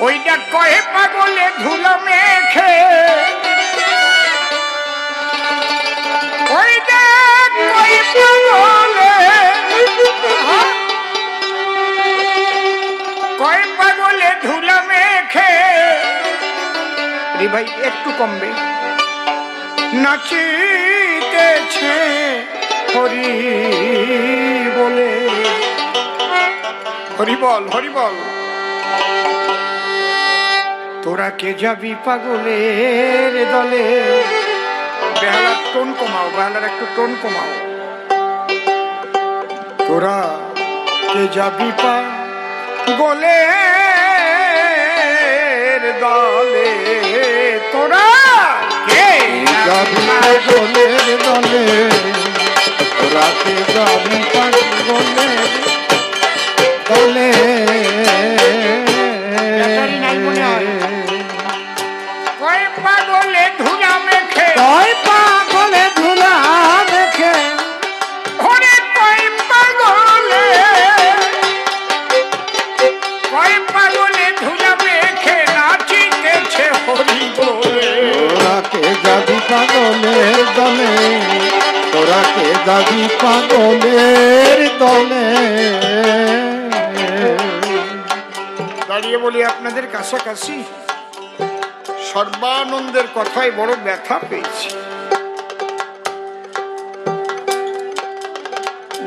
ওইটা কয়ে পাগলে ধুলো মেখে, ওইটা কয়ে পাগলে, কয়ে পাগলে ধুলো মেখে। রে ভাই একটু কমবে। নাচিতেছে হরি বলে, হরি বল হরি বল। তোরা কে যাবি পাগলের দলে। বেহালার টোন কমাও, বেহালার একটু টোন কমাও। তোরা কে যাবি পাগলের দলে, তোরা কে যাবি পাগলের দলে, তোরা কে যাবি পাগলের দলে। পাগলে ধুলা মেখে, পাগলে ধুলা মেখে, ওরে কয় পাগলে, কয় পাগলে ধুলা মেখে নাচিতেছে হরি বলে। তোরা কে যাবি পাগলের দলে, তোরা কে যাবি পাগলের দলে। দাঁড়িয়ে বলি আপনাদের কাছাকাছি সর্বানন্দের কথায় বড় ব্যথা পেয়েছি।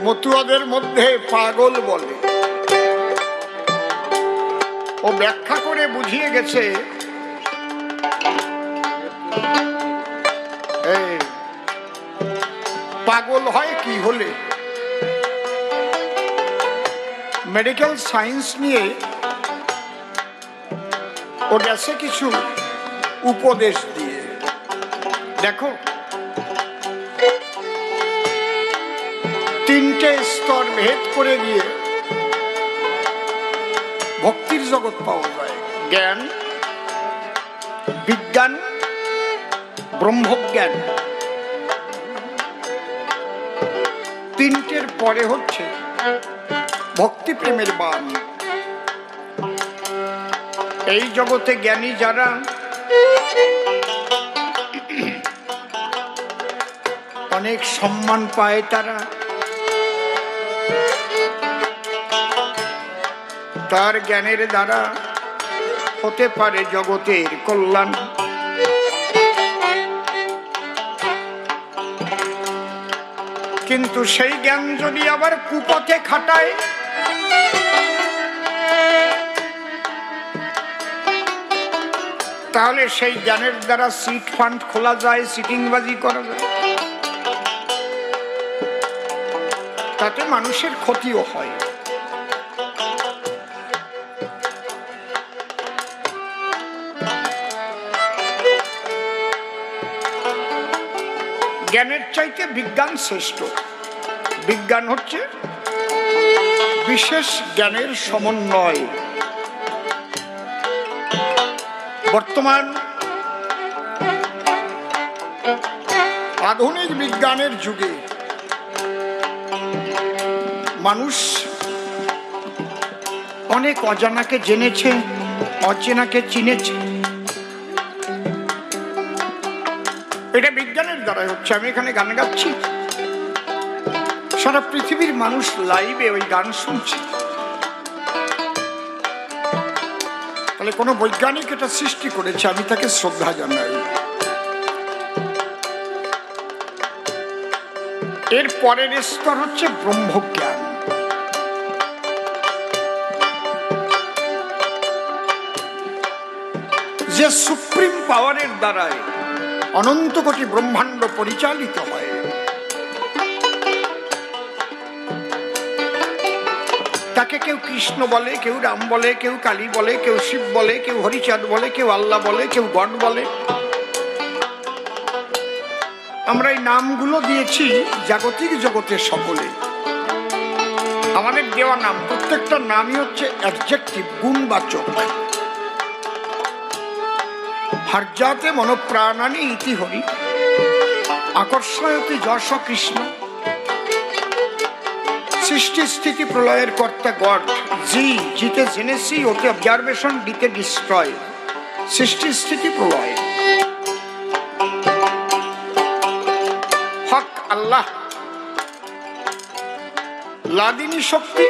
মতুয়াদের মধ্যে পাগল বলে, ও ব্যাখ্যা করে বুঝিয়ে গেছে পাগল হয় কি হলে। মেডিকেল সায়েন্স নিয়ে ও গেছে কিছু উপদেশ দিয়ে। দেখো, তিনটে স্তর ভেদ করে গিয়ে ভক্তির জগৎ পাওয়া যায়। জ্ঞান, বিজ্ঞান, ব্রহ্মজ্ঞান। তিনটের পরে হচ্ছে ভক্তি প্রেমের বাণ। এই জগতে জ্ঞানী যারা, অনেক সম্মান পায় তারা, তার জ্ঞানের দ্বারা হতে পারে জগতের কল্যাণ। কিন্তু সেই জ্ঞান যদি আবার কুপথে খাটায়, তাহলে সেই জ্ঞানের দ্বারা সিট ফান্ড খোলা যায়, সিটিংবাজি করা যায়, তাতে মানুষের ক্ষতিও হয়। জ্ঞানের চাইতে বিজ্ঞান শ্রেষ্ঠ। বিজ্ঞান হচ্ছে বিশেষ জ্ঞানের সমন্বয়। বর্তমান আধুনিক বিজ্ঞানের যুগে মানুষ অনেক অজানাকে জেনেছে, অচেনাকে চিনেছে। এটা বিজ্ঞানের দ্বারাই হচ্ছে। আমি এখানে গান গাচ্ছি, সারা পৃথিবীর মানুষ লাইভে ওই গান শুনছে। তাহলে কোনো বৈজ্ঞানিক এটা সৃষ্টি করেছে, আমি তাকে শ্রদ্ধা জানাই। এর পরের স্তর হচ্ছে ব্রহ্মজ্ঞান। যে সুপ্রিম পাওয়ারের দ্বারায় অনন্ত কোটি ব্রহ্মাণ্ড পরিচালিত হয়। তাকে কেউ কৃষ্ণ বলে, কেউ রাম বলে, কেউ কালী বলে, কেউ শিব বলে, কেউ হরিচাঁদ বলে, কেউ আল্লাহ বলে, কেউ গড বলে। আমরা এই নামগুলো দিয়েছি জাগতিক জগতে সকলে। আমাদের দেওয়া নাম, প্রত্যেকটা নামই হচ্ছে অ্যাডজেক্টিভ, গুণবাচক। হর্যাতে মনোপ্রাণানি ইতি হরি, আকর্ষয়তি যশ কৃষ্ণ, সৃষ্টি স্থিতি প্রলয়ের কর্তা গড। জি, জিতে জেনেসি, ওতে অবজারভেশন, ডিতে ডিস্ট্রয়। সৃষ্টি স্থিতি প্রলয় হক আল্লাহ। লাদিনী শক্তি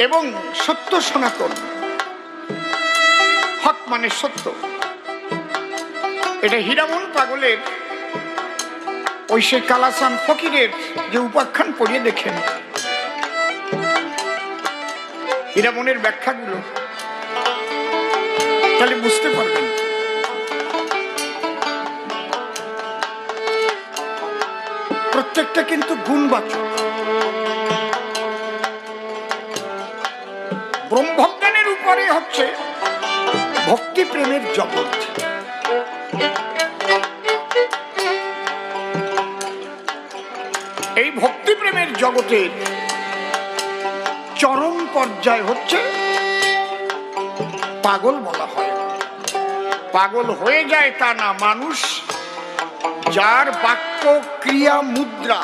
এবং সত্য সনাতন। হক মানে সত্য। এটা হীরামন পাগলের ওই সে কালাসান ফকিরের যে উপাখ্যান পড়িয়ে দেখেন, হীরামনের ব্যাখ্যাগুলো, তাহলে বুঝতে পারবেন। প্রত্যেকটা কিন্তু গুণবাচক। ব্রহ্মজ্ঞানের উপরে হচ্ছে ভক্তি প্রেমের জগৎ। এই ভক্তি প্রেমের জগতের চরম পর্যায় হচ্ছে পাগল বলা হয়। পাগল হয়ে যায় তা না, মানুষ যার বাক্য ক্রিয়া মুদ্রা,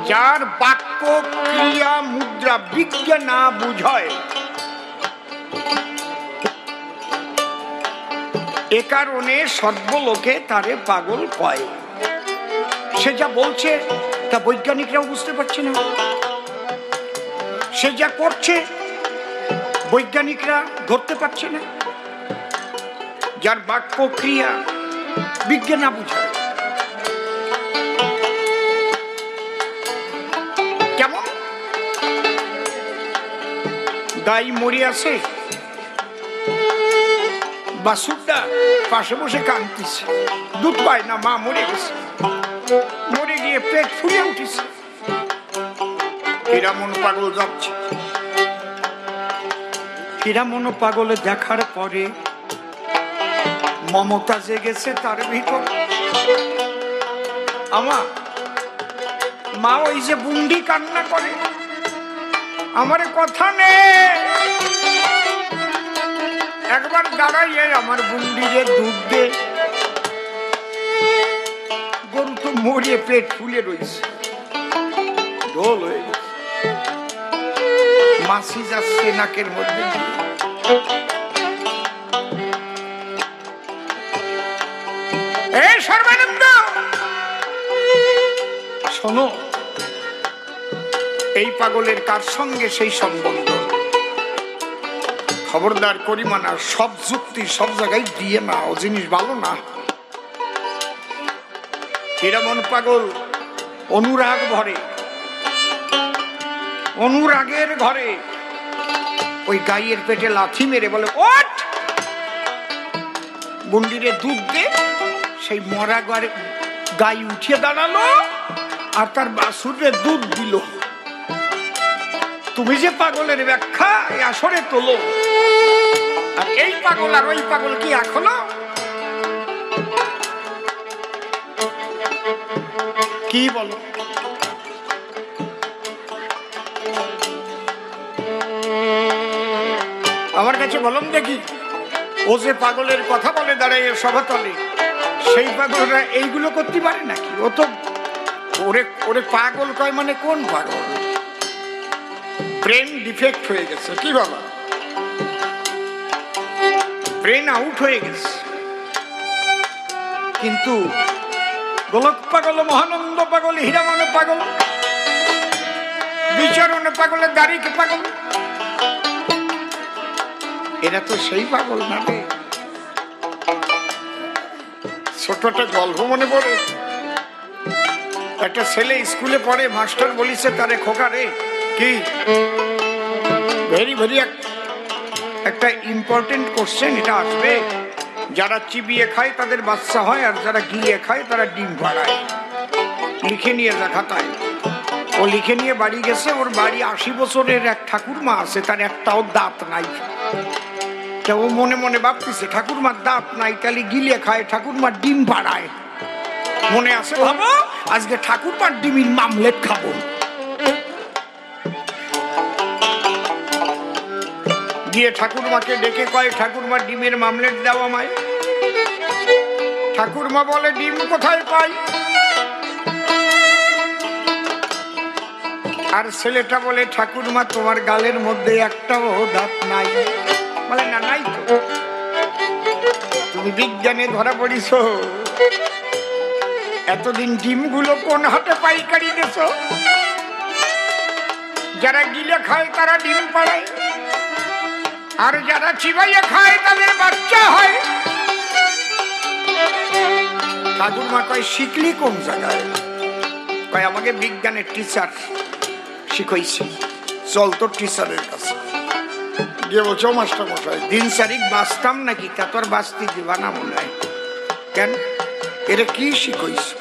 যার বাক্য ক্রিয়া মুদ্রা বিজ্ঞা না বুঝায়, এ কারণে সর্বলোকে তারে পাগল কয়। সে যা বলছে তা বৈজ্ঞানিকরাও বুঝতে পারছে না, সে যা করছে বৈজ্ঞানিকরা ধরতে পারছে না। যার বাক্য ক্রিয়া বিজ্ঞান না বুঝায়, কেমন গাই মরি আছে, বাসুরটা পাশে বসে কাঁদতেছে, দুধ পায় না, মা মরে গেছে, মরে গিয়ে পেট ফুলে উঠেছে। হীরামন পাগল যাচ্ছে। হীরামন পাগলে দেখার পরে মমতা জেগেছে তার ভিতর। আমার মা ওই যে বুন্ডি কান্না করে, আমার কথা নেই, একবার দাঁড়াইয়ে আমার বুন্ডিরে দুধ দে। গরু তো মরিয়ে পেট ফুলে রয়েছে, ঢোল হয়ে গেছে, মাছি যাচ্ছে নাকের মধ্যে। এই সর্বানন্দ শোনো, এই পাগলের কার সঙ্গে সেই সম্বন্ধ, খবরদার করি মানা, সব যুক্তি সব জায়গায় দিয়ে না, ও জিনিস ভালো না। হীরামন পাগল অনুরাগ ভরে, অনুরাগের ঘরে ওই গাইয়ের পেটে লাথি মেরে বলে, ওঠ বুন্ডিরে দুধ দে। সেই মরা গাই উঠিয়ে দাঁড়ালো আর তার বাছুরে দুধ দিল। তুমি যে পাগলের ব্যাখ্যা এই আসরে তোলো, আর এই পাগল আর ওই পাগল কি এক হলো? কি বলো? আমার কাছে বলুন দেখি, ও যে পাগলের কথা বলে দাঁড়ায় সভাতলে, সেই পাগলরা এইগুলো করতে পারে নাকি? ও তো ওরে ওরে পাগল কয় মানে কোন পাগল? ব্রেন ডিফেক্ট হয়ে গেছে। কি বাবা, ব্রেন আউট হয়ে গেছে। কিন্তু গোলক পাগল, মহানন্দ পাগল, হীরামন পাগল, বিচরণ পাগলের দাড়িকে পাগল, এরা তো সেই পাগল না রে। ছোট একটা গল্প মনে পড়ে, একটা ছেলে স্কুলে পড়ে, মাস্টার বলিছে তারে, খোকা রে, কি ভেরি ভেরি একটা ইম্পর্টেন্ট কোশ্চেন এটা আসবে, যারা চিবিয়ে খায় তাদের বাচ্চা হয়, আর যারা গিয়ে খায় তারা ডিম বাড়ায়, লিখে নিয়ে যা খাতায়। ও লিখে নিয়ে বাড়ি গেছে। ওর বাড়ি 80 বছরের এক ঠাকুরমা আছে, তার একটাও দাঁত নাই। ও মনে মনে ভাবতেছে ঠাকুরমার দাঁত নাই, তাহলে গিলে খায়, ঠাকুরমার ডিম বাড়ায়। মনে আছে ভাবো, আজকে ঠাকুরমার ডিমের মামলেট খাবো। গিয়ে ঠাকুরমাকে ডেকে কয়, ঠাকুরমার ডিমের মামলেট দাও আমায়। ঠাকুরমা বলে, ডিম কোথায় পাই? আর ছেলেটা বলে ঠাকুরমা তোমার গালের মধ্যে একটাও দাঁত নাই। বলে না, নাই তো। তুমি বিজ্ঞানে ধরা পড়িস, এতদিন ডিমগুলো কোন হাটে পাইকারি দেশ? যারা গিলে খায় তারা ডিম পাড়ায়, আর যারা চিবাইয়ে খায় তাদের বাচ্চা হয়। ঠাকুরমা কয় শিখলি কোন জায়গায়? কয় আমাকে বিজ্ঞানের টিচার শিখাইছে, চল তো টিচারের কাছে গিয়ে বলছো মাস্টার মশাই দিন চারিক বাঁচতাম নাকি, তা তোর বাঁচতে দিবা না মনে হয় কেন? এরা কি শিখাইছে?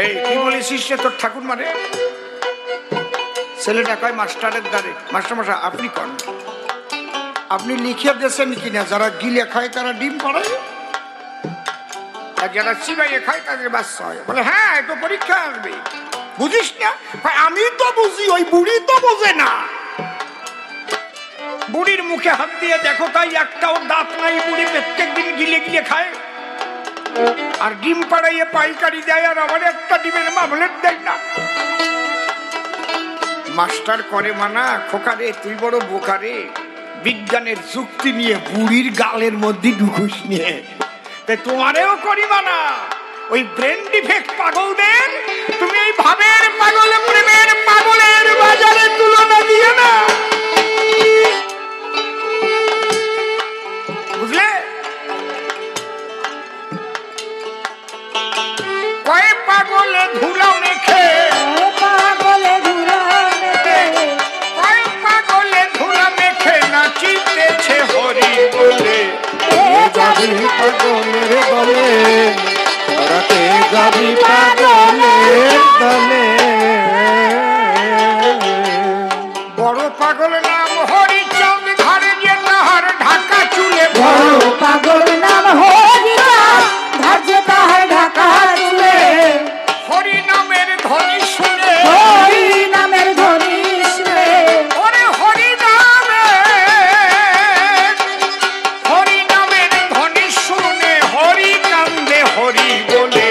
এই কি বলেছিস রে তোর ঠাকুরমা রে? ছেলেটা কয় মাস্টারের দ্বারে। মাস্টার মশাই আপনি কন, আপনি লিখে দিয়েছেন কিনা যারা গিলে খায় তারা ডিম পাড়ায়, আর যারা চিবাইয়ে খায় তাদের বাচ্চা হয়? বলে হ্যাঁ, তো পরীক্ষা আসবে, বুঝিস না? আমি তো বুঝি, ওই বুড়ি তো বোঝে না। বুড়ির মুখে হাত দিয়ে দেখো, তাই একটাও দাঁত নাই। বুড়ি প্রত্যেক দিন গিলে গিলে খায়, আর ডিম পাড়াইয়ে পাইকারি দেয়, আর আবার একটা ডিমের মামলেট দেয় না। মাস্টার করে মানা, খোকারে তুই বড় বোকারে, বিজ্ঞানের যুক্তি নিয়ে বুড়ির গালের মধ্যে ঢুকুস নিয়ে। তাই তোমারেও করি মানা, ওই ব্রেন ডিফেক্ট পাগলদের তুমি এই ভাবের পাগল প্রেমের পাগলের বাজারে তুলনা দিয়ে না, বুঝলে? কয় পাগলে ধুলা মেখে, পাগলে ধুলা মেখে, কয় পাগলে ধুলা মেখে নাচিতেছে হরি বলে। যাবি পাগলের দলে, রাতে যাবি পাগলের দলে। বড় পাগল নাম হরিচাঁদ, ঘরে যে তাহার ঢাকা চুলে। বড় পাগল নাম হরিচাঁদ, ঘরে যে তাহার ঢাকা চুলে। হরি নামের ধ্বনি শুনে, হরি নামের ধ্বনি শুনে, ওরে হরি নামের ধ্বনি শুনে হরি কান্দে হরি বলে।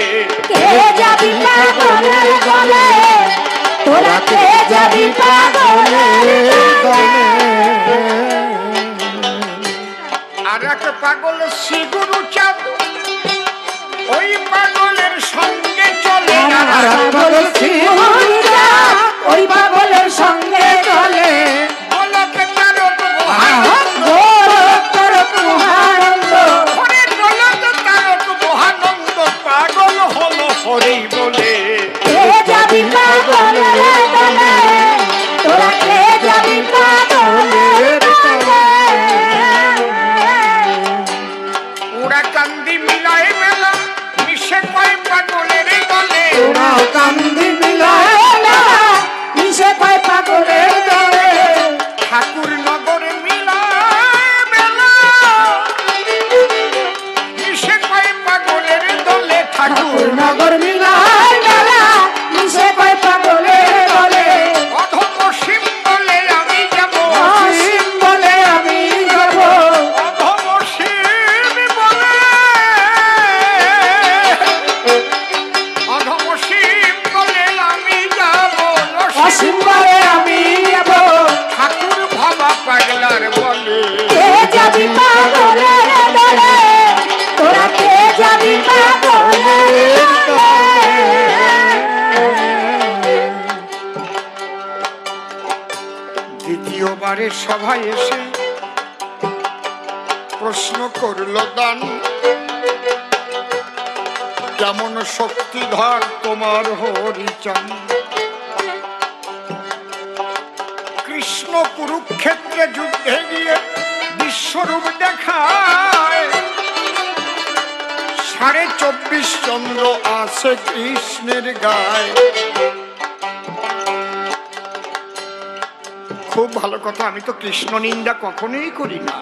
কে যাবি পাগলের দলে, তোরা কে যাবি পাগলের দলে। আর এক পাগল শিগুরু চাঁদ, ওই পাগলের সঙ্গে চলে। ওই পাগলের সঙ্গে চলে, বলকে তারক মহানন্দ, পাগল হলো হরি বলে। কে যাবি পাগলের দলে, তোরা কে যাবি পাগলের দলে। ওরা কান্দি মিলায় মেলা, মিশে কয় পাগলের দলে। ওরা কান্দি মিলায় মেলা, মিশে কয় পাগলের দলে। ঠাকুর নগরে মিলায় মেলা, মিশে কয় পাগলের দলে। ঠাকুর নগর মিলায় মেলা, মিশে কয় পাগলের দলে। অধম শিব বলে আমি যাব, অসীম বলে আমি যাব, অধম শিব বলে, অধম শিব বলে আমি যাব। অসীম বলে আমি যাব। ঠাকুর ভাবা পাগলার বলে। কে যাবি পাগলের দলে, তোরা কে যাবি পাগলের দলে। দ্বিতীয়বারের সভায় এসে প্রশ্ন করল দান, কেমন শক্তিধর তোমার হরিচাঁদ। কৃষ্ণ কুরুক্ষেত্রে যুদ্ধে গিয়ে বিশ্বরূপ দেখায়, 24.5 চন্দ্র আছে কৃষ্ণের গায়ে। খুব ভালো কথা, আমি তো কৃষ্ণ নিন্দা কখনোই করি না।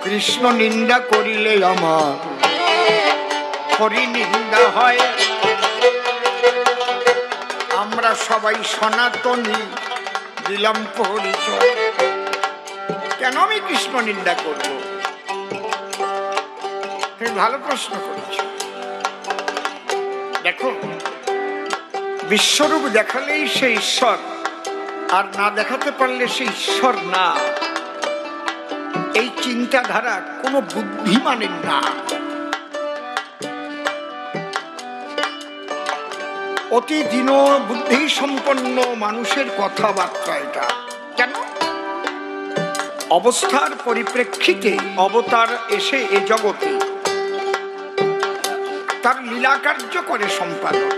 কৃষ্ণ নিন্দা করিলে আমার হরি নিন্দা হয়। আমরা সবাই সনাতনী, দিলাম পরিচয়। কেন আমি কৃষ্ণ নিন্দা করব? তুমি ভালো প্রশ্ন করেছ। দেখো, বিশ্বরূপ দেখালেই সে ঈশ্বর, আর না দেখাতে পারলে সে ঈশ্বর না, এই চিন্তাধারা কোনো বুদ্ধিমানের না। অতি দীন বুদ্ধি সম্পন্ন মানুষের কথাবার্তা এটা। কেন? অবস্থার পরিপ্রেক্ষিতে অবতার এসে এ জগতে তার লীলা কার্য করে সম্পাদন।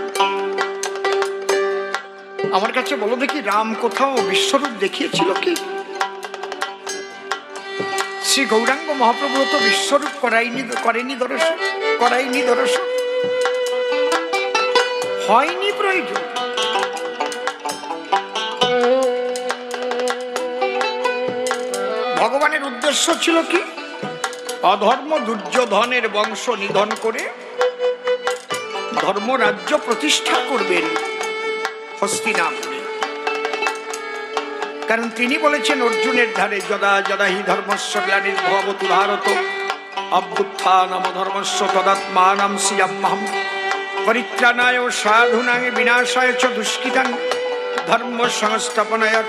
আমার কাছে বলো দেখি, রাম কোথাও বিশ্বরূপ দেখিয়েছিল কি? শ্রী গৌরাঙ্গ মহাপ্রভু তো বিশ্বরূপ করেনি দর্শন, হয়নি প্রয়োজন। ভগবানের উদ্দেশ্য ছিল কি? অধর্ম দুর্যোধনের বংশ নিধন করে ধর্মরাজ্য প্রতিষ্ঠা করবেন হস্তিনাপুরে। কারণ তিনি বলেছেন অর্জুনের ধারে, যদা যদা হি ধর্মস্য গ্লানির্ভবতি ভারত অভ্যুত্থানম ধর্মস্য তদাত্মানম স্মৃহ্যহম পরিত্রাণায় সাধুনাং বিনাশায় চ দুষ্কৃতাং ধর্ম সংস্থাপনায়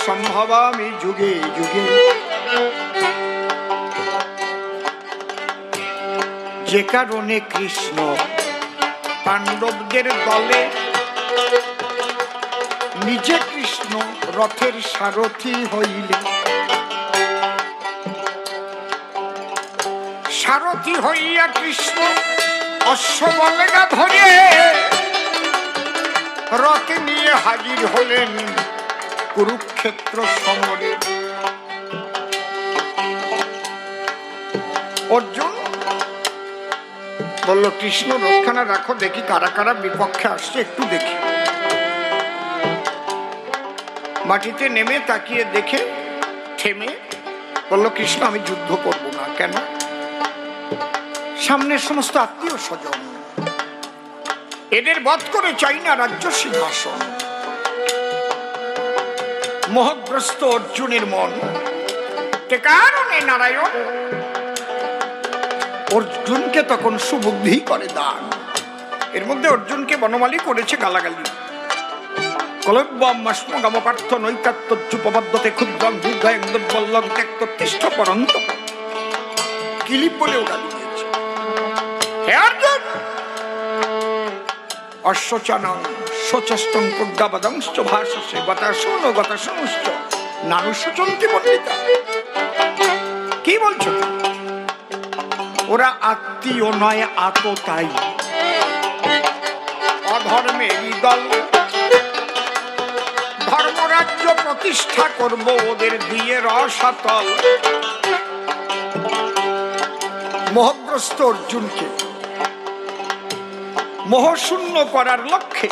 সম্ভবামি যুগে যুগে। যে কারণে কৃষ্ণ পাণ্ডবদের দলে নিজে কৃষ্ণ রথের সারথি হইলে, সারথি হইয়া কৃষ্ণ অশ্ববলগা ধরে রথ নিয়ে হাজির হলেন কুরুক্ষেত্র সমরে। অর্জুন বলল, কৃষ্ণ রক্ষানা রাখো, দেখি কারা কারা বিপক্ষে আসছে, একটু দেখি। মাটিতে নেমে তাকিয়ে দেখে থেমে বলল, কৃষ্ণ আমি যুদ্ধ করব না। কেন? সামনের সমস্ত আত্মীয় স্বজন, এদের বধ করে চাই না রাজ্য সিংহাসন। মোহগ্রস্ত অর্জুনের মন, কে কারণে নারায়ণ অর্জুনকে তখন সুবুদ্ধি করে দান। এর মধ্যে অর্জুনকে বনমালী করেছে গালাগালি। কলব্যমাশ্মগমপার্থ নৈকাত্তযুপবদ্ধতে ক্ষুদ্রং যুদ্ধং দুর্বলং ত্যক্তোত্তিষ্ঠ পরন্তপ, কিলিপ বলেও গালি দিয়েছে। হে অর্জুন, অশ্বচানং শোচষ্টং প্রজ্ঞাবদংশ্চ ভাষসে গতাশূনো গতাশূনুশ্চ নানুশোচন্তি পণ্ডিতা। কি বলছো? ওরা আত্মীয় নয়, আততাই, অধর্মেরই দল। ধর্মরাজ্য প্রতিষ্ঠা করব ওদের দিয়ে রসাতল। মোহগ্রস্ত অর্জুনকে মোহশূন্য করার লক্ষ্যে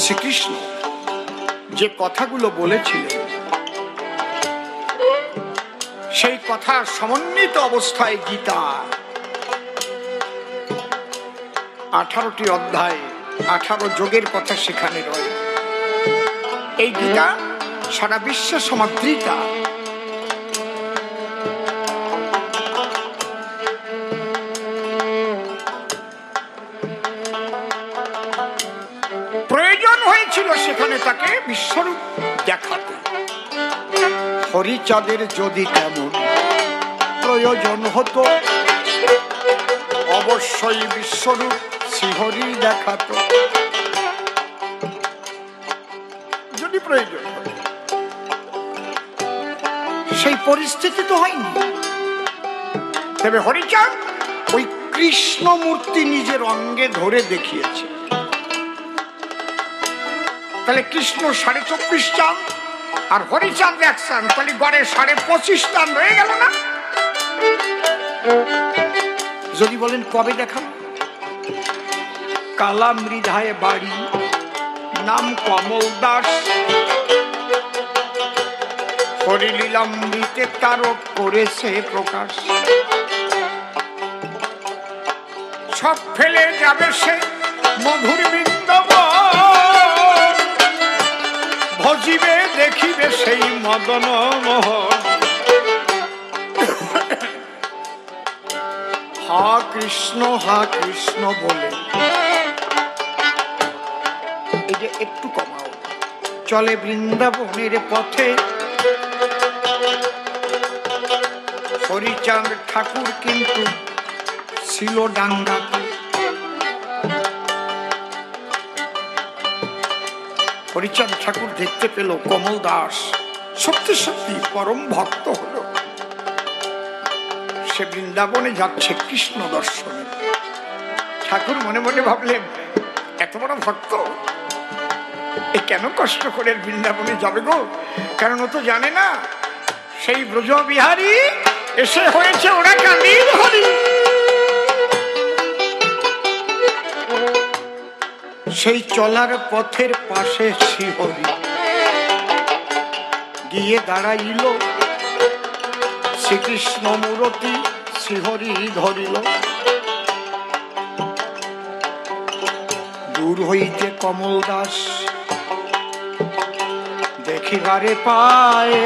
শ্রীকৃষ্ণ যে কথাগুলো বলেছিলেন, সেই কথা সমন্বিত অবস্থায় গীতা 18টি অধ্যায় 18 যোগের কথা সেখানে রয়ে। এই গীতা সারা বিশ্বে সমাদৃতা। প্রয়োজন হয়েছিল সেখানে তাকে বিশ্বরূপ দেখাতে। হরিচাঁদের যদি তেমন প্রয়োজন হতো, অবশ্যই বিশ্বরূপ শ্রীহরি দেখাতো। যদি প্রয়োজন হতো, সেই পরিস্থিতি তো হয়নি। তবে হরিচাঁদ ওই কৃষ্ণ মূর্তি নিজের অঙ্গে ধরে দেখিয়েছে। তাহলে কৃষ্ণ 24.5 চাঁদ আর হরিচাঁদ 1 চাঁদ, তাহলে গড়ে 25.5 চাঁদ হয়ে গেল না? যদি বলেন কবে দেখান? কালা মৃধায় বাড়ি, নাম কমল দাস, হরিলীলামৃতে তারক করেছে প্রকাশ। সব ফেলে যাবে সে মধুর বৃন্দাবন, ভজিবে দেখিবে সেই মদন মোহন। হা কৃষ্ণ বলে একটু কমাও। চলে বৃন্দাবনের পথে হরিচাঁদ ঠাকুর কিন্তু ছিল ডাঙ্গাতে। হরিচাঁদ ঠাকুর দেখতে পেল কমল দাস সত্যি সত্যি পরম ভক্ত হলো। সে বৃন্দাবনে যাচ্ছে কৃষ্ণ দর্শনে। ঠাকুর মনে মনে ভাবলেন, এত বড় ভক্ত, এ কেন কষ্ট করে বৃন্দাবনে যাবে গো? কারণ ও তো জানে না সেই ব্রজবিহারী এসে হয়েছে ওরা কালীর হরি। সেই চলার পথের পাশে শ্রীহরি গিয়ে দাঁড়াইল, শ্রীকৃষ্ণ মূরতি শ্রীহরি ধরিল। দূর হইতে কমল দাস দেখিবারে পায়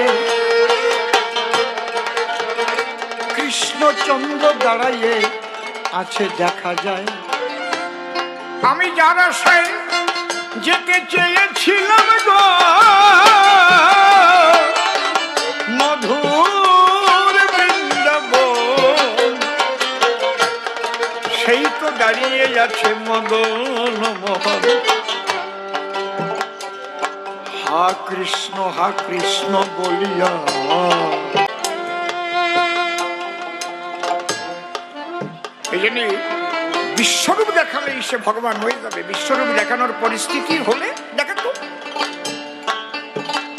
কৃষ্ণচন্দ্র দাঁড়াইয়ে আছে দেখা যায়। আমি যার আশায় যেতে চেয়েছিলাম গো মধুর বৃন্দাবন, সেই তো দাঁড়িয়ে আছে মদন মোহন। হা কৃষ্ণ বলিয়া এই জন্য বিশ্বরূপ দেখালেই সে ভগবান হয়ে যাবে। বিশ্বরূপ দেখানোর পরিস্থিতি হলে দেখাতো।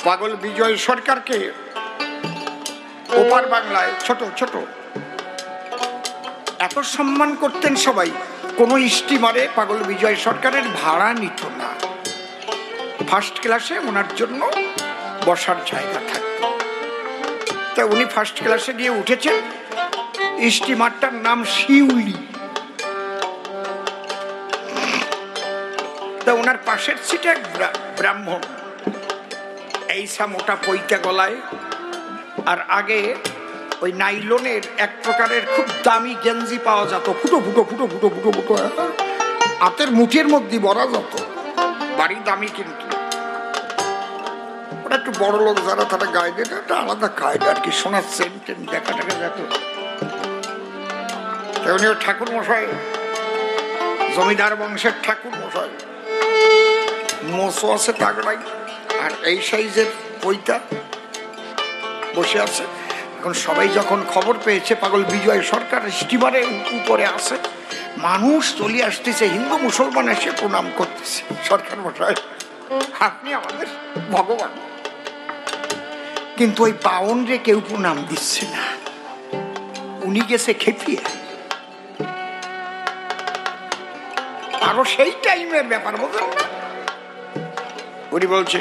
পাগল বিজয় সরকারকে ওপার বাংলায় ছোট ছোট এত সম্মান করতেন সবাই, কোন স্টিমারে পাগল বিজয় সরকারের ভাড়া নিত না। ফার্স্ট ক্লাসে ওনার জন্য বসার জায়গা থাকত। তা উনি ফার্স্ট ক্লাসে গিয়ে উঠেছেন। স্টিমারটার নাম শিউলি। তা ওনার পাশের সিটে এক ব্রাহ্মণ, এইসা মোটা পৈতা গলায়, আর আগে ওই নাইলনের এক প্রকারের খুব দামি গেঞ্জি পাওয়া যেত, ফুটো ফুটো ফুটো ফুটো ফুটো ফুটো হাতের মুঠের মধ্যে বরা যেত, বাড়ি দামি। কিন্তু ওরা একটু বড় লোক যারা তারা গায়ে দেয়, একটা আলাদা কায়দা আর কি, সোনার সেন্ট দেখা টাকা যেত। উনি ঠাকুর মশাই, জমিদার বংশের ঠাকুর মশাই, মোচো আছে তাগড়াই, আর এই সাইজের পৈতা বসে আছে। এখন সবাই যখন খবর পেয়েছে পাগল বিজয় সরকার স্টিমারে উপরে আছে, মানুষ চলে আসতেছে, হিন্দু মুসলমান এসে প্রণাম করতেছে। সরকার মশাই, আপনি আমাদের ভগবান। কিন্তু ওই বাউন রে কেউ প্রণাম দিচ্ছে না, উনি গেছে খেপিয়ে। আরো সেই টাইমের ব্যাপার, বুঝলেন না? উনি বলছে,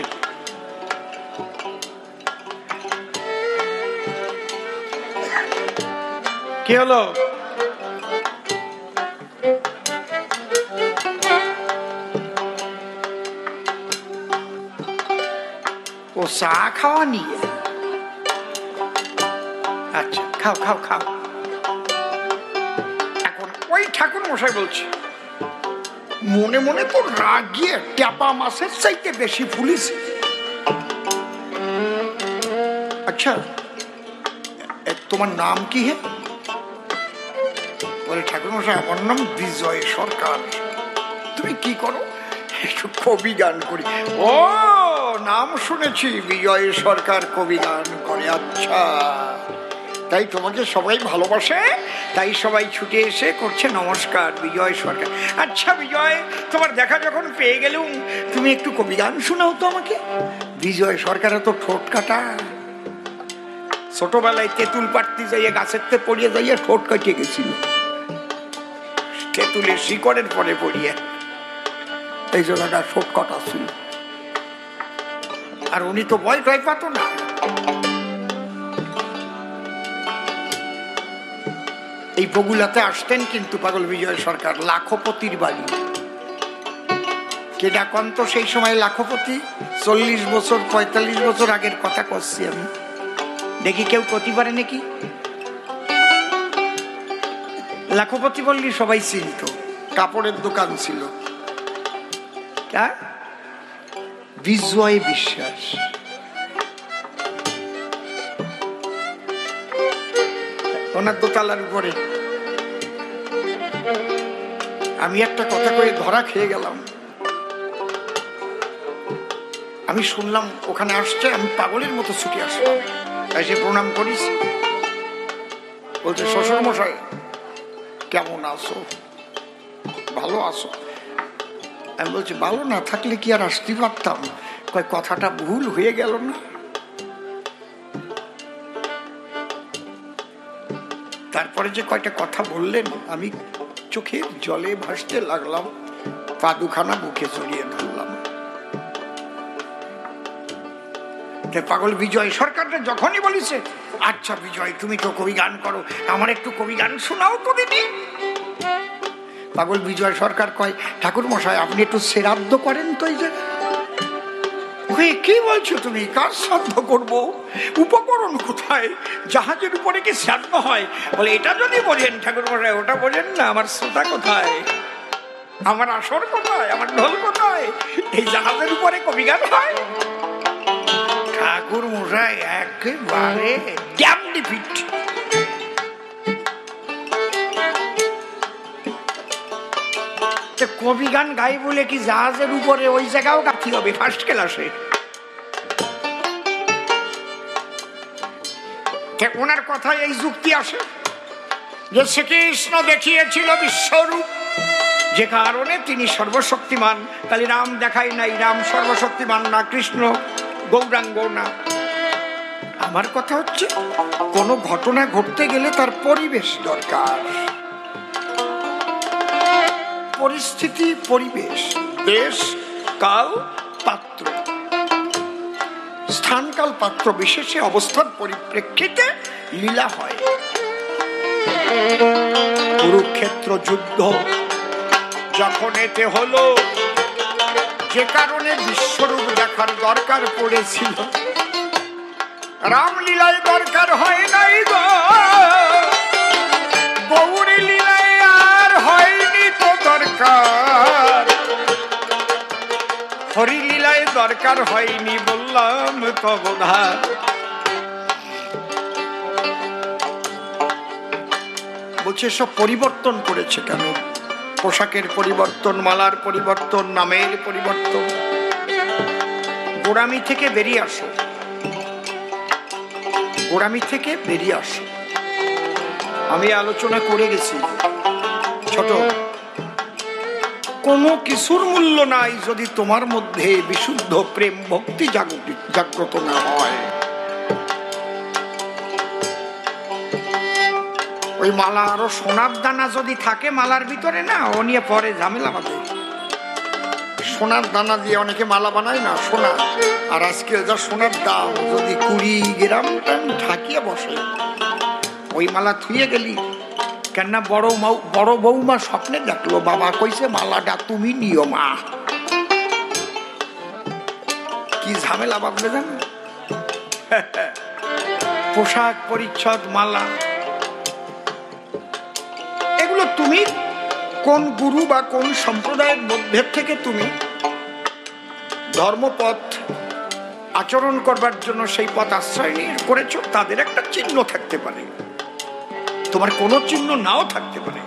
কি হলো? ও চা খাওয়া নিয়ে? আচ্ছা, খাও খাও খাও। এখন ওই ঠাকুর মশাই বলছে, মনে মনে তো রাগিয়ে ট্যাপা মাছের চাইতে বেশি ফুলিছে। আচ্ছা, তোমার নাম কি? হে বলে, ঠাকুর মশাই আমার নাম বিজয় সরকার। তুমি কি করো? একটু কবি গান করি। ও, নাম শুনেছি, বিজয় সরকার কবি গান করে। আচ্ছা, তাই তোমাকে সবাই ভালোবাসে, তাই সবাই ছুটে এসে করছে নমস্কার বিজয় সরকার। আচ্ছা বিজয়, তোমার দেখা যখন পেয়ে গেলুম, তুমি একটু কবি গান শোনাও তো আমাকে। বিজয় সরকারের তো ঠোঁট কাটা, ছোটবেলায় তেঁতুল পাড়তে যাইয়ে গাছের তে পড়িয়ে যাইয়ে ঠোঁট কাটিয়ে গেছিল, তেঁতুলের শিকড়ের পরে পড়িয়ে, এই জায়গাটা ঠোঁট কাটা ছিল। আর উনি তো ভয় টয় পাত না। এই বগুলাতে আসতেন কিন্তু পাগল বিজয় সরকার, লাখপতির বাড়ি। কেডা কন্ত সেই সময় লাখপতি? 40 বছর 45 বছর আগের কথা করছি আমি। দেখি কেউ করতে পারে নাকি? লাখপতি বললি সবাই চিনত, কাপড়ের দোকান ছিল। বিজয় বিশ্বাস। ওনার দোতলার উপরে আমি একটা কথা কয়ে ধরা খেয়ে গেলাম। আমি শুনলাম ওখানে আসছে, আমি পাগলের মতো ছুটে আসলাম, এসে প্রণাম করিস। বলছে শ্বশুর মশাই কেমন আছো? ভালো আছো? আমি বলছি ভালো না থাকলে কি আর আসতে পারতাম? কয় কথাটা ভুল হয়ে গেল না? তারপরে যে কয়টা কথা বললেন আমি চোখের জলে ভাসতে লাগলাম, পা দুখানা বুকে জড়িয়ে ধরলাম। পাগল বিজয় সরকারটা যখনই বলিছে, আচ্ছা বিজয় তুমি তো কবি গান করো, আমার একটু কবি গান শোনাও তো দিদি। পাগল বিজয় সরকার কয় ঠাকুর মশাই আপনি একটু শ্রাদ্ধ করেন তো। এই যে কি বলছো তুমি? কার শ্রাদ্ধ করবো? উপকরণ কোথায়? জাহাজের উপরে কি শ্রাদ্ধ হয়? বলে এটা যদি বলেন ঠাকুর মশাই, ওটা বলেন না, আমার শ্রোতা কোথায়, আমার আসর কোথায়, আমার ঢোল কোথায়? এই জাহাজের উপরে কবি গান হয়? ঠাকুর মশাই একেবারে ড্যাম ডিফিট। কবি গান গাই বলে কি জাহাজের উপরে ওই জায়গাও গাঁথি হবে ফার্স্ট ক্লাসে? ওনার কথায় এই যুক্তি আসে যে শ্রীকৃষ্ণ দেখিয়েছিল বিশ্বরূপ, যে কারণে তিনি সর্বশক্তিমান। তাহলে রাম দেখাই নাই, রাম সর্বশক্তিমান না, কৃষ্ণ গৌরাঙ্গ না। আমার কথা হচ্ছে কোন ঘটনা ঘটতে গেলে তার পরিবেশ দরকার, পরিস্থিতি, পরিবেশ, দেশ, কাল, পাত্র, স্থানকাল পাত্র বিশেষে অবস্থার পরিপ্রেক্ষিতে লীলা হয়। কুরুক্ষেত্র যুদ্ধ যখন এতে হলো, যে কারণে বিশ্বরূপ দেখার দরকার পড়েছিল, রামলীলায় দরকার হয় নাই গো, গৌর লীলায় আর হয়নি তো দরকার, হরিলীলায় দরকার হয়নি বললাম তো বোধা। বলছে সব পরিবর্তন করেছে কেন? পোশাকের পরিবর্তন, মালার পরিবর্তন, নামের পরিবর্তন। গোড়ামি থেকে বেরিয়ে আসো, গোড়ামি থেকে বেরিয়ে আসো। আমি আলোচনা করে গেছি ছোট, কোনো কিছুর মূল্য নাই যদি তোমার মধ্যে বিশুদ্ধ প্রেম ভক্তি জাগ্রত না হয়। ওই মালা আরো সোনার দানা যদি থাকে মালার ভিতরে, না ও নিয়ে পরে ঝামেলা হবে। সোনার দানা দিয়ে অনেকে মালা বানায় না, সোনা। আর আজকে যা সোনার দাম, যদি 20 গ্রাম ঢাকিয়ে বসে, ওই মালা থুয়ে গেলি কেননা বড় বৌমা স্বপ্নে দেখলো, বাবা কইছে মালাটা তুমি নিও মা। কি ঝামেলা ভাবলে জানো? পোশাক পরিচ্ছদ, মালা, এগুলো তুমি কোন গুরু বা কোন সম্প্রদায়ের মধ্যে থেকে তুমি ধর্মপথ আচরণ করবার জন্য সেই পথ আশ্রয় নিয়ে করেছো, তাদের একটা চিহ্ন থাকতে পারে, তোমার কোনো চিহ্ন নাও থাকতে পারে।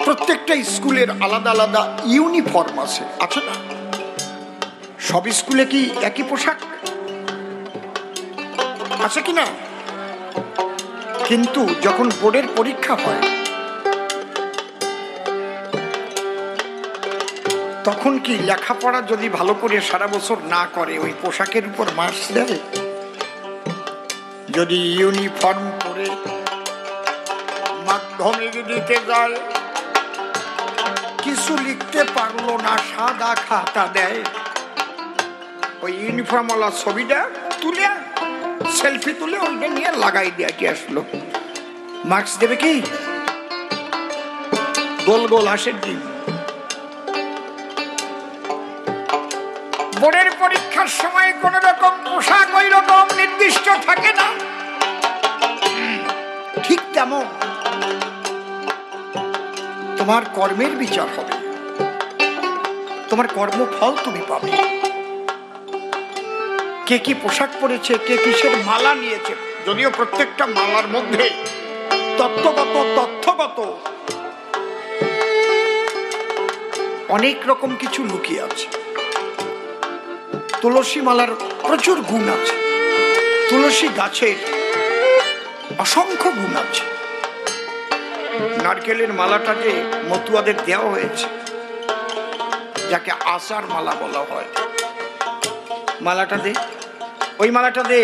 প্রত্যেকটা স্কুলের আলাদা আলাদা ইউনিফর্ম আছে না? সব স্কুলে কি একই পোশাক আছে কিনা? কিন্তু যখন বোর্ডের পরীক্ষা হয় তখন কি লেখাপড়া যদি ভালো করে সারা বছর না করে ওই পোশাকের উপর মার্কস দেয়? যদি ইউনিফর্ম পরে মাধ্যমিক দিতে যায়, কিছু লিখতে পারলো না, সাদা খাতা দেয়, ওই ইউনিফর্মওয়ালা ছবিটা তুলে সেলফি তুলে ওইটা নিয়ে লাগাই দিয়ে কি আসলো, মার্কস দেবে কি? গোল গোল হাসির ডিম। বোর্ডের পরীক্ষার সময় কোন রকম পোশাক ওই রকম নির্দিষ্ট থাকে না, ঠিক তেমন তোমার কর্মের বিচার হবে। তোমার কর্মফল তুমি পাবে। কে কি পোশাক পরেছে, কে কিসের মালা নিয়েছে, যদিও প্রত্যেকটা মালার মধ্যে তথ্যগত অনেক রকম কিছু লুকিয়ে আছে। তুলসী মালার প্রচুর গুণ আছে, তুলসী গাছের অসংখ্য গুণ আছে। নারকেলের মালাটা যে মতুয়াদের দেওয়া হয়েছে, যাকে আচার মালা বলা হয়, মালাটা দে, ওই মালাটা দে।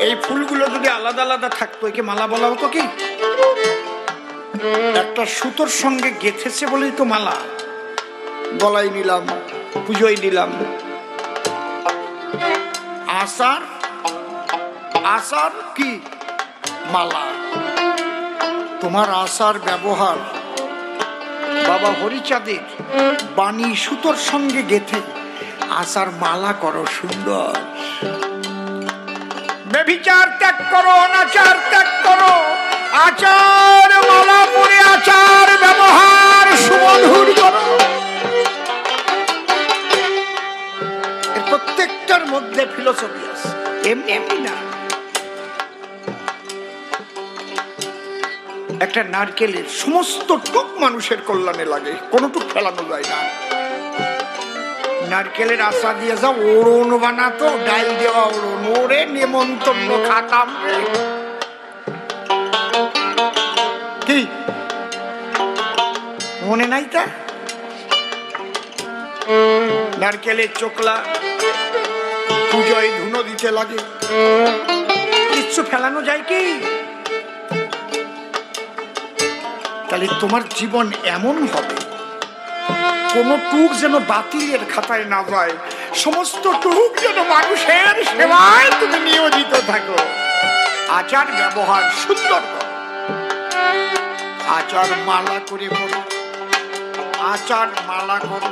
এই ফুলগুলো যদি আলাদা আলাদা থাকতো, একে মালা বলা হতো কি? একটা সুতোর সঙ্গে গেঁথেছে বলেই তো মালা। গলায় নিলাম, পুজোয় দিলাম। আচার, আচার কি? মালা। তোমার আচার ব্যবহার বাবা হরিচাঁদের বাণী সুতোর সঙ্গে গেঁথে আচার মালা করো, সুন্দর। বেভিচার ত্যাগ করো, অনাচার ত্যাগ করো, আচার মালা পরে আচার ব্যবহার সুমধুর করো। এর প্রত্যেকটার মধ্যে ফিলোসফি আছে, এমনি এমনি না। একটা নারকেলের সমস্ত টুক মানুষের কল্যাণে লাগে, কোনো টুক ফেলানো যায় না। নারকেলের আশা দিয়ে যাও, ওড়ন বানাতো, ডাল দেওয়া ওড়ন, ওরে নেমন্তন্ন খাতাম। কি মনে নাই তা? নারকেলের চোকলা পুজোয় ধুনো দিতে লাগে, কিচ্ছু ফেলানো যায় কি? তাহলে তোমার জীবন এমন হবে, কোন টুক যেন বাতিলের খাতায় না যায়, সমস্ত টুক যেন মানুষের সেবায় তুমি নিয়োজিত থাকো। আচার ব্যবহার সুন্দর করো, আচার মালা করে পড়ো, আচার মালা করো।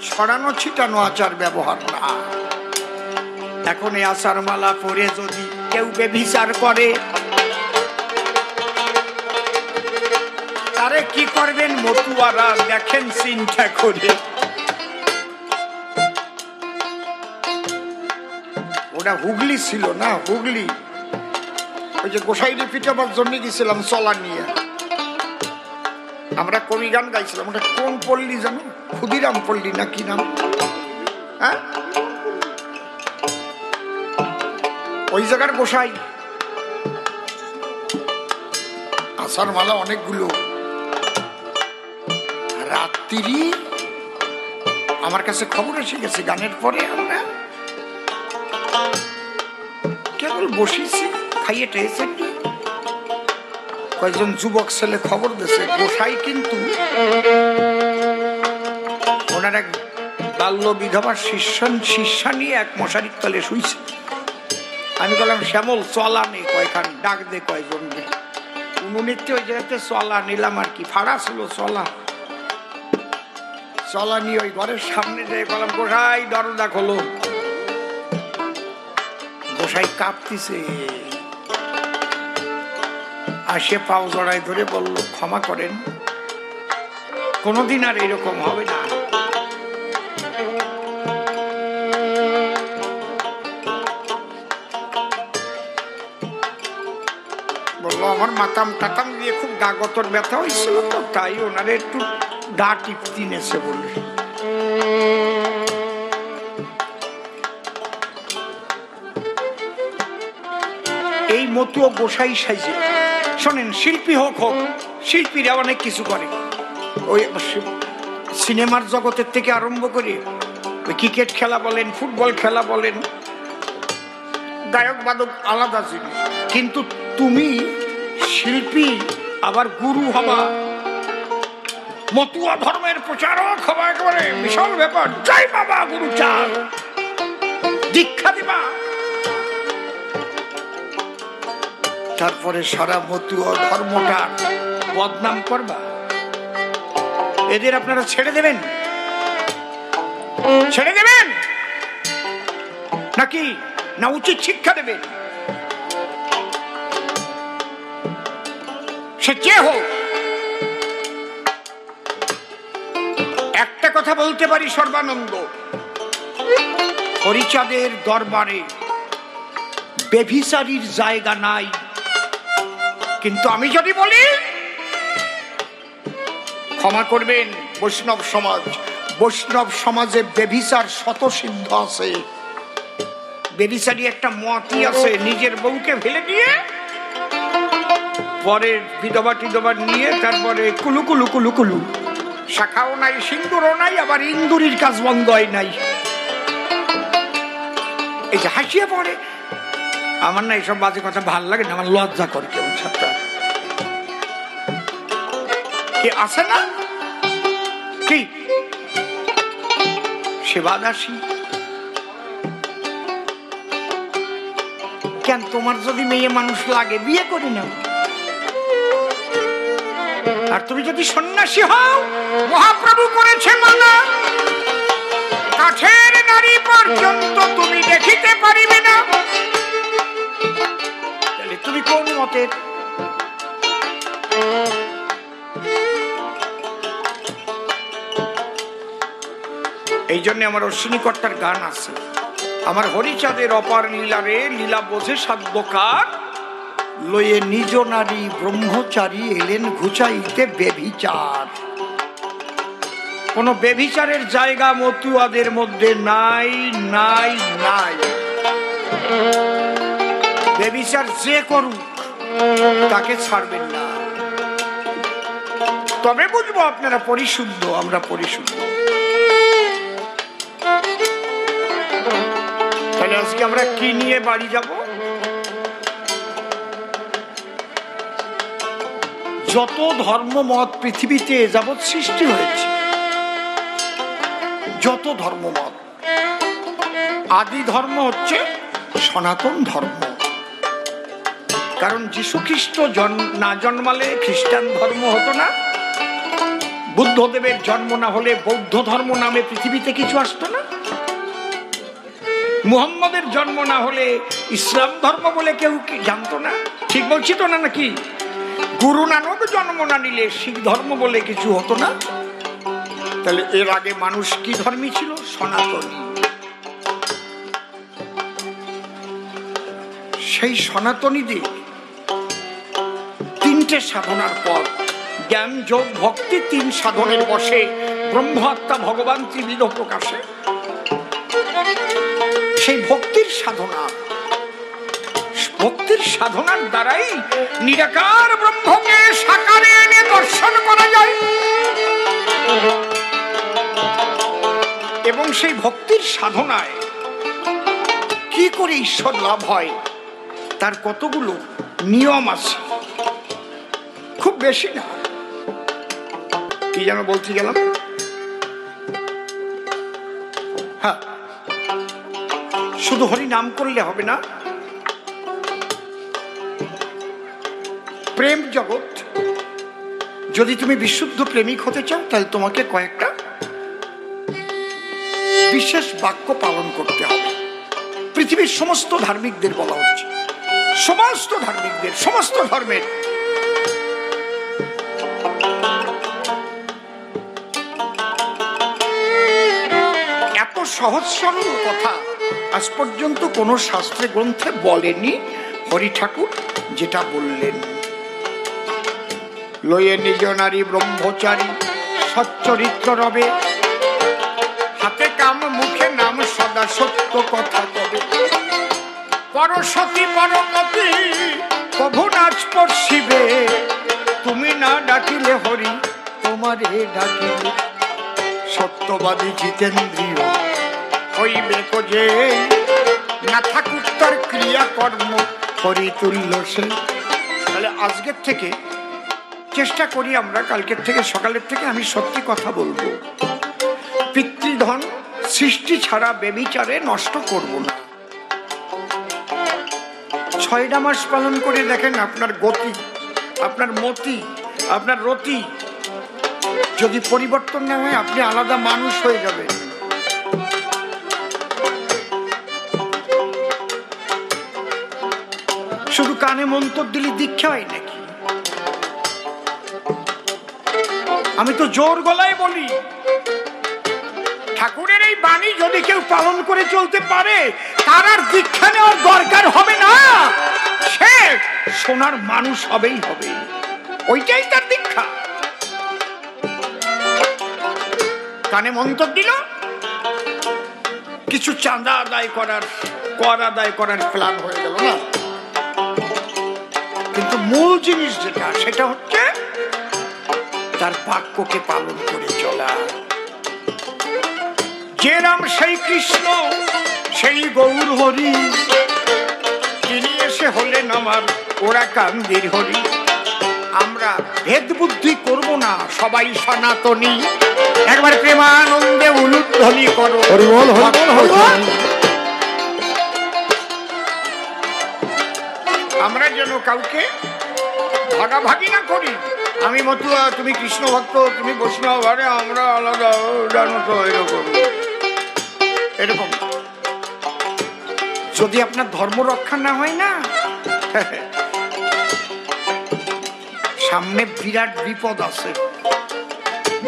ছড়ানো ছিটানো আচার ব্যবহার না। এখন এই আচার মালা পরে যদি কেউ বেভিচার করে, তারে কি করবেন মতুয়ারা দেখেন চিন্তা করে। ওটা হুগলি ছিল না, হুগলি ওই যে গোসাইরি পিঠাবার জন্য গেছিলাম চলা নিয়ে, আমরা কবি গান গাইছিলাম। ওটা কোন পল্লী জানো? ক্ষুদিরাম পল্লী না কি নাম? হ্যাঁ, ওই জায়গার গোসাই। আষাঢ় মালা অনেকগুলো। রাত্রি আমার কাছে খবর এসে গেছে, গানের পরে আমরা কেবল বসেছি, খাইয়ে টেয়েছেন। কয়েকজন যুবক ছেলে খবর দিয়েছে গোসাই কিন্তু ওনার এক বাল্য বিধবার শিষ্যা নিয়ে এক মশারির তলে শুইছে। আমি বললাম শ্যামল চলা নেই, কয়খান ডাক দে কয়জন। উনুনিতে ওই জায়গাতে চলা নিলাম আর কি, ভাড়া ছিল চলা। চলা নিয়ে ওই ঘরের সামনে যেয়ে বললাম গোসাই দরজা খোলো। গোসাই কাঁপতিছে, আর সে পাও জড়াই ধরে বলল ক্ষমা করেন, কোনোদিন আর এরকম হবে না। বললো আমার মাতাম টাতাম দিয়ে খুব গা গতর ব্যথা হয়েছিল, তো তাই ওনারে একটু গা টিপতি নেছে বলে। এই মতো গোসাই সাইজে শোনেন, শিল্পী হোক, শিল্পীরা অনেক কিছু করে। ওই সিনেমার জগতের থেকে আরম্ভ করে ওই ক্রিকেট খেলা বলেন, ফুটবল খেলা বলেন, গায়ক বাদক আলাদা জিনিস। কিন্তু তুমি শিল্পী আবার গুরু হবা, মতুয়া ধর্মের প্রচারক হবা, একেবারে বিশাল ব্যাপার। জয় বাবা গুরু চাঁদ, দীক্ষা দিবা। তারপরে সারা মতুয়া ধর্মটা বদনাম করবা। এদের আপনারা ছেড়ে দেবেন? ছেড়ে দেবেন নাকি না উচিত শিক্ষা দেবেন? সে যে হোক, কথা বলতে পারি সর্বানন্দ, হরিচাঁদের দরবারে বেভিচারীর জায়গা নাই। কিন্তু আমি যদি বলি, ক্ষমা করবেন বৈষ্ণব সমাজ, বৈষ্ণব সমাজে বেভিচার শতসিদ্ধ আছে। বেভিচারী একটা মতই আছে, নিজের বউকে ফেলে দিয়ে পরের বিধবা টিধবা নিয়ে তারপরে কুলু কুলু কুলু কুলু, শাখাও নাই, সিন্দুরও নাই, আবার ইন্দুরির কাজ বন্ধ হয় নাই। এই যে হাসিয়ে পড়ে, আমার না এইসব বাজে কথা ভাল লাগে না, আমার লজ্জা করে। কেমন ছাত্র কে আছে না কি সেবাদাসী? কেন তোমার যদি মেয়ে মানুষ লাগে বিয়ে করি না, আর তুমি যদি সন্ন্যাসী হও, মহাপ্রভু করেছে মানা, কাঠের নারী পর্যন্ত তুমি দেখিতে পারিবে না। তাহলে তুমি কোন মতের? এই জন্য আমার অশ্বিনী কর্তার গান আছে, আমার হরিচাঁদের অপার লীলারে লীলা বোঝে সাধ্যকার, লয়ে নিজ নারী ব্রহ্মচারী এলেন ঘুচাইতে বেভিচার। কোন বেভিচারের জায়গা মতুয়াদের মধ্যে নাই নাই নাই। বেভিচার যে করুক তাকে ছাড়বেন না। তবে বুঝবো আপনারা পরিশুদ্ধ, আমরা পরিশুদ্ধ। তাহলে আজকে আমরা কি নিয়ে বাড়ি যাব? যত ধর্মমত পৃথিবীতে যাবৎ সৃষ্টি হয়েছে, যত ধর্মমত, আদি ধর্ম হচ্ছে সনাতন ধর্ম। কারণ যীশু খ্রিস্ট না জন্মালে খ্রিস্টান ধর্ম হতো না, বুদ্ধদেবের জন্ম না হলে বৌদ্ধ ধর্ম নামে পৃথিবীতে কিছু আসতো না, মুহাম্মদের জন্ম না হলে ইসলাম ধর্ম বলে কেউ জানতো না। ঠিক বলছি তো না নাকি? গুরু নানক জন্ম না নিলে শিখ ধর্ম বলে কিছু হতো না। তাহলে এর আগে মানুষ কি ধর্মী ছিল? সনাতনী। সেই সনাতনীদের তিনটে সাধনার পথ, জ্ঞান যোগ ভক্তি, তিন সাধনের বসে ব্রহ্ম আত্মা ভগবান ত্রিবিধ প্রকাশে। সেই ভক্তির সাধনা, ভক্তির সাধনার দ্বারাই নিরাকার ব্রহ্মকে সাকারে এনে দর্শন করা যায়। এবং সেই ভক্তির সাধনায় কি করে ঈশ্বর লাভ হয় তার কতগুলো নিয়ম আছে, খুব বেশি না। কি যেন বলতে গেলাম, হ্যাঁ, শুধু হরি নাম করলে হবে না। প্রেম জগৎ, যদি তুমি বিশুদ্ধ প্রেমিক হতে চাও তাহলে তোমাকে কয়েকটা বিশেষ বাক্য পালন করতে হবে। পৃথিবীর সমস্ত ধার্মিকদের বলা হচ্ছে, সমস্ত ধার্মিকদের, সমস্ত ধর্মের। এত সহজ সরল কথা আজ পর্যন্ত কোন শাস্ত্রে গ্রন্থে বলেনি হরি ঠাকুর যেটা বললেন। লয়ে নিজ নারী ব্রহ্মচারী সচ্চরিত্র রবে, হাতে কাম মুখে নাম সদা সত্য কথা কবে। পরসতী পরমতি প্রভু নাচ পড়শিবে, তুমি না ডাকিলে হরি তোমারে ডাকিবে। সত্যবাদী জিতেন্দ্রিয় হইবে যে, না থাকুক তার ক্রিয়াকর্ম হরি তুল্য সে। তাহলে আজকের থেকে চেষ্টা করি আমরা, কালকের থেকে সকালের থেকে আমি সত্যি কথা বলবো, পিতৃধন সৃষ্টি ছাড়া বেবিচারে নষ্ট করব না। 6টা মাস পালন করে দেখেন, আপনার গতি, আপনার মতি, আপনার রতি যদি পরিবর্তন না হয়, আপনি আলাদা মানুষ হয়ে যাবেন। শুধু কানে মন্তর দিলে দীক্ষা হয় নাকি? আমি তো জোর গলায় বলি, ঠাকুরের এই বাণী যদি কেউ পালন করে চলতে পারে তার আর দীক্ষা নেওয়ার দরকার হবে না, সে সোনার মানুষ হবেই হবে, ওইটাই তার দীক্ষা। কানে মন্তর দিল, কিছু চাঁদা আদায় করার, কর আদায় করার প্ল্যান হয়ে গেল না, কিন্তু মূল জিনিস যেটা সেটা হচ্ছে তার বাক্যকে পালন করে চলা। যে রাম সেই কৃষ্ণ সেই গৌর হরি, তিনি এসে হলেন আমার ওরা কান্দির হরি। আমরা ভেদ বুদ্ধি করব না, সবাই সনাতনী, একবার প্রেমানন্দে উলুধ্বনি করো হরি বল হরি বল হরি। আমরা যেন কাউকে ভাগাভাগি না করি, আমি মতুয়া তুমি কৃষ্ণ ভক্ত তুমি বৈষ্ণব, আরে আমরা আলাদা, জানো তো এরকম এরকম। যদি আপনার ধর্ম রক্ষা না হয় না, সামনে বিরাট বিপদ আছে।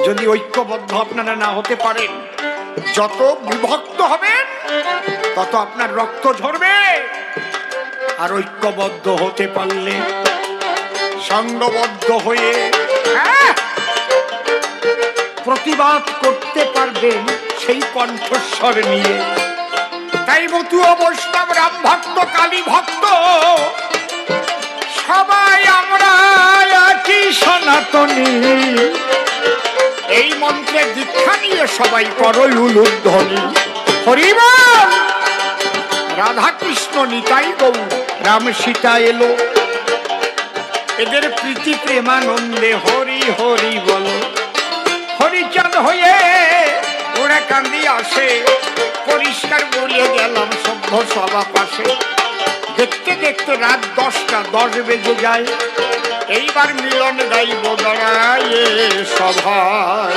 যদি ঐক্যবদ্ধ আপনারা না হতে পারেন, যত বিভক্ত হবেন তত আপনার রক্ত ঝরবে। আর ঐক্যবদ্ধ হতে পারলে, সংঘবদ্ধ হয়ে প্রতিবাদ করতে পারবেন সেই কণ্ঠস্বর নিয়ে। তাই মতুয়া বৈষ্ণব রাম ভক্ত কালী ভক্ত সবাই আমরা একই সনাতনী, এই মন্ত্রে দীক্ষা নিয়ে সবাই করো উলুধ্বনি হরি বল। রাধা কৃষ্ণ নিতাই গৌর, রাম সীতা এলো, এদের প্রীতি প্রেমানন্দে হরি হরি বলো। হরিচাঁদ হয়ে ওরা কান্দি আসে, পরিষ্কার বলিয়ে গেলাম সভ্য সভা পাশে। দেখতে দেখতে রাত 10টা 10 বেজে যায়, এইবার মিলন গাইব দাঁড়ায় সভায়।